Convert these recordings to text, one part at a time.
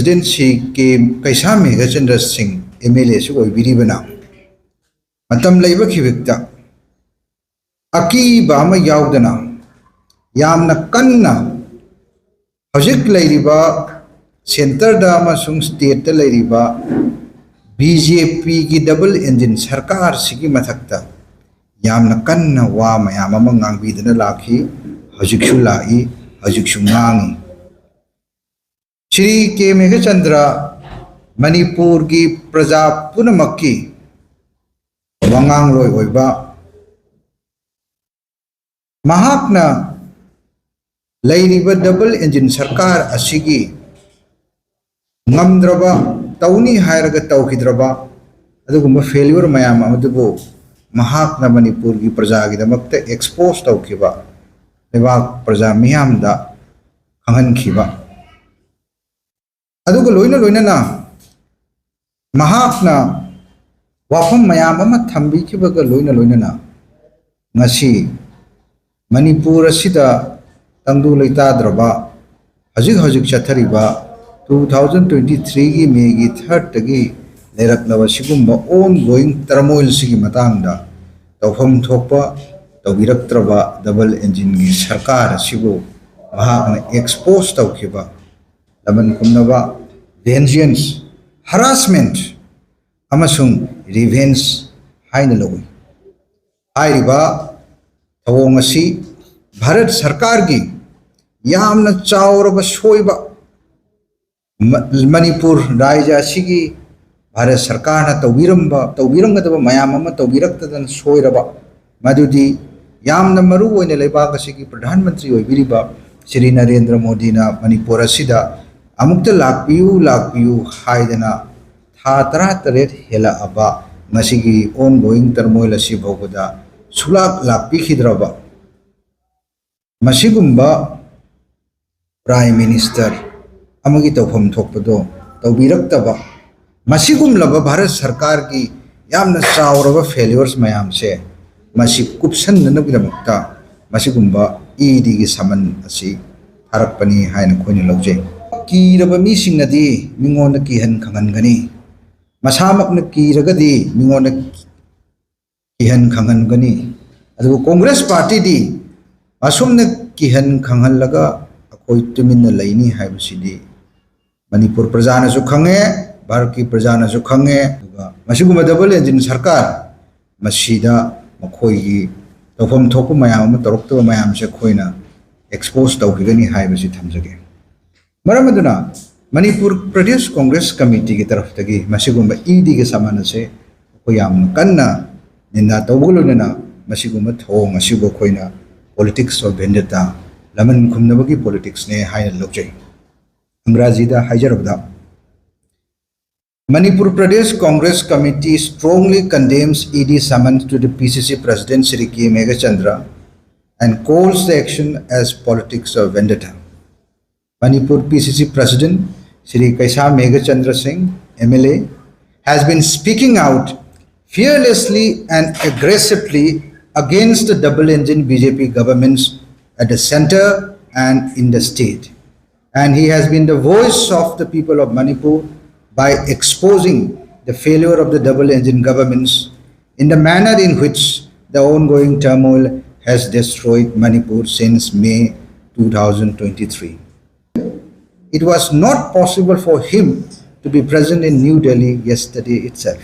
presidency ke kaisa Meghachandra Singh MLA su oi biribana matam leiba khibikta aki bama yaudana yamna kanna hojik leiriba center da amasung state da leiriba BJP ki double engine sarkar sigi mathakta yamna kanna wa mayam ama ngangbidana lakhi hojiksu lai hojiksu ngangi Shri K. Meghachandra Manipur ki praja punamakki wangang loi oiba mahakna leiriba double engine sarkar asigi ngamdraba tauni hairaga taukidraba adugumba failure mayam amadubu mahakna Manipur ki praja ki damakta expose taukiba lebak praja miyamda khangan khiba aduga loina na mahakna wafam mayam ama thambi kibaga loina na ngasi Manipur asida tangdu leita draba hajik chathariba 2023 gi May gi 3rd tagi leraknaba sigumba ongoing turmoil sigi matangda tawfam thokpa tawbiraktraba double engine gi sarkar asibu mahakna expose tawkiba laman kumnaba vengeance harassment amasung revenge haina logi hairiba thawong asi Bharat Sarkar gi yamna chauraba soiba Manipur Raja sigi Bharat Sarkar na tawbiramgadaba mayam ama tawbiraktadan soiraba madudi yamna maru oina leibak asigi Pradhan Mantri oibiriba Shri Narendra Modi na Manipur asida amukta lakpiyu haidana tha tara taret hela aba masigi ongoing turmoil asi bhogada sulak lakpi khidraba masigumba Prime Minister amagi tawfam thokpado tawbiraktaba masigumlaba Bharat Sarkar ki yamna chauraba failures mayam se masi kupsannana bidamakta masigumba ED gi saman asi harakpani haina khoini lawjai kiraba misingnadi mingona kihan khangangani masamakna kiragadi mingona kihan khangangani adu Congress party di asumna kihan khangallaga akoi tuminna laini haibasidi Manipur prajana su khange Bharat ki prajana su khange masiguma double engine sarkar masida makhoi gi tawfam thoku mayam ama torokto mayam se khoina expose tawhigani haibasi thamjage Maramaduna Manipur Pradesh Congress Committee ki taraf tagi masigumba ED ke samana se koyam kanna ninda tawguluna masigumba thong asibo koina politics of vendetta laman khumnabagi politics ne haina lokjai Angrajida hajarabda Manipur Pradesh Congress Committee strongly condemns ED summons to the PCC President Shri K. Meghachandra and calls the action as politics of vendetta. Manipur PCC President Shri Kaisa Meghachandra Singh MLA has been speaking out fearlessly and aggressively against the double engine BJP governments at the center and in the state. And he has been the voice of the people of Manipur by exposing the failure of the double engine governments in the manner in which the ongoing turmoil has destroyed Manipur since May 2023. It was not possible for him to be present in New Delhi yesterday itself.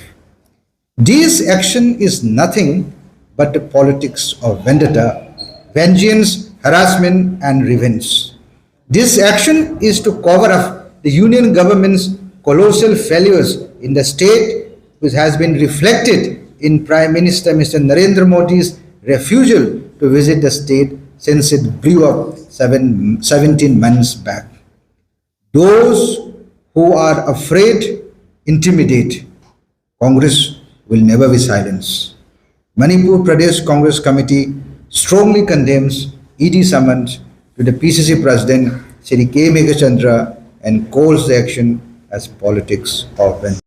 This action is nothing but the politics of vendetta, vengeance, harassment and revenge. This action is to cover up the union government's colossal failures in the state, which has been reflected in Prime Minister Mr. Narendra Modi's refusal to visit the state since it blew up 17 months back. Those who are afraid intimidate. Congress will never be silenced. Manipur Pradesh Congress Committee strongly condemns ED summons to the PCC President Shri K. Meghachandra and calls the action as politics of vendetta.